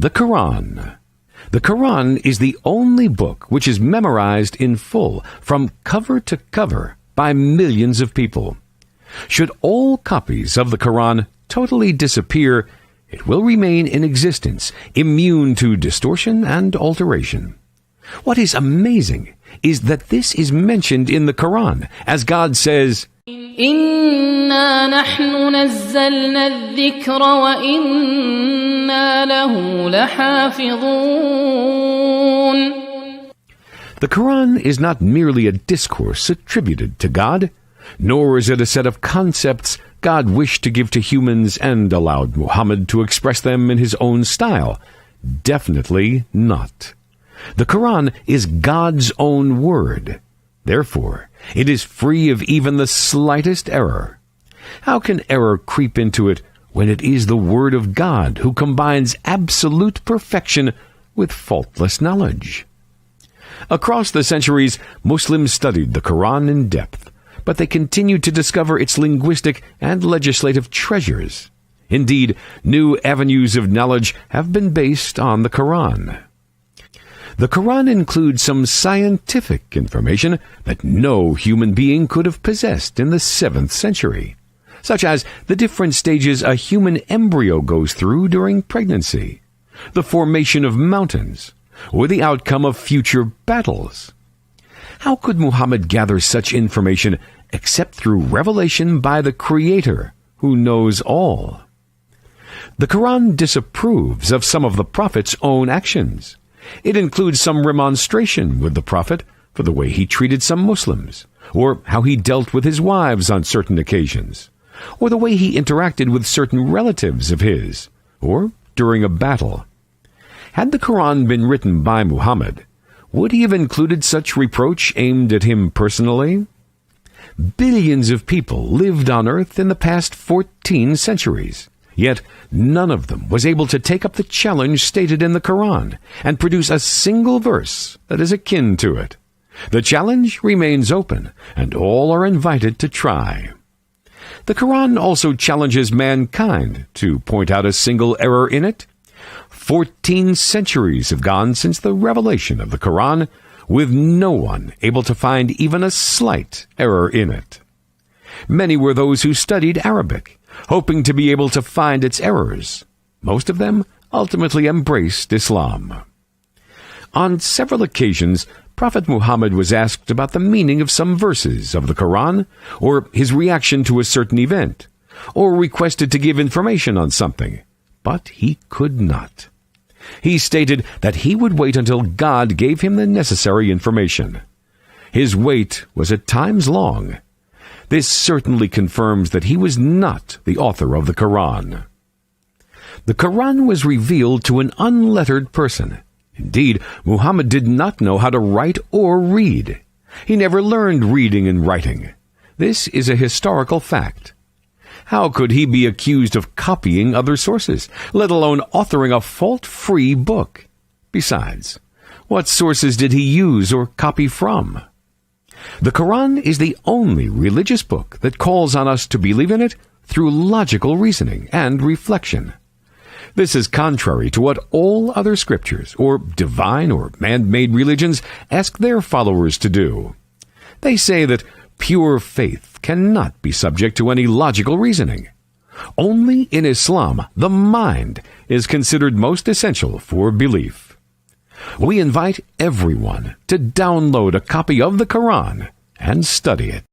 The Qur'an. The Qur'an is the only book which is memorized in full, from cover to cover, by millions of people. Should all copies of the Qur'an totally disappear, it will remain in existence, immune to distortion and alteration. What is amazing is that this is mentioned in the Qur'an, as God says, إِنَّا نَحْنُ نَزَّلْنَا الذِّكْرَ وَإِنَّا لَهُ لَحَافِظُونَ. The Qur'an is not merely a discourse attributed to God, nor is it a set of concepts God wished to give to humans and allowed Muhammad to express them in his own style. Definitely not. The Qur'an is God's own word. Therefore, it is free of even the slightest error. How can error creep into it when it is the word of God who combines absolute perfection with faultless knowledge? Across the centuries, Muslims studied the Qur'an in depth, but they continued to discover its linguistic and legislative treasures. Indeed, new avenues of knowledge have been based on the Qur'an. The Qur'an includes some scientific information that no human being could have possessed in the 7th century, such as the different stages a human embryo goes through during pregnancy, the formation of mountains, or the outcome of future battles. How could Muhammad gather such information except through revelation by the Creator, who knows all? The Qur'an disapproves of some of the Prophet's own actions. It includes some remonstration with the Prophet for the way he treated some Muslims, or how he dealt with his wives on certain occasions, or the way he interacted with certain relatives of his, or during a battle. Had the Qur'an been written by Muhammad, would he have included such reproach aimed at him personally? Billions of people lived on earth in the past 14 centuries. Yet none of them was able to take up the challenge stated in the Qur'an and produce a single verse that is akin to it. The challenge remains open, and all are invited to try. The Qur'an also challenges mankind to point out a single error in it. 14 centuries have gone since the revelation of the Qur'an, with no one able to find even a slight error in it. Many were those who studied Arabic, hoping to be able to find its errors. Most of them ultimately embraced Islam. On several occasions, Prophet Muhammad was asked about the meaning of some verses of the Qur'an, or his reaction to a certain event, or requested to give information on something, but he could not. He stated that he would wait until God gave him the necessary information. His wait was at times long. This certainly confirms that he was not the author of the Qur'an. The Qur'an was revealed to an unlettered person. Indeed, Muhammad did not know how to write or read. He never learned reading and writing. This is a historical fact. How could he be accused of copying other sources, let alone authoring a fault-free book? Besides, what sources did he use or copy from? The Qur'an is the only religious book that calls on us to believe in it through logical reasoning and reflection. This is contrary to what all other scriptures, or divine or man-made religions, ask their followers to do. They say that pure faith cannot be subject to any logical reasoning. Only in Islam, the mind is considered most essential for belief. We invite everyone to download a copy of the Qur'an and study it.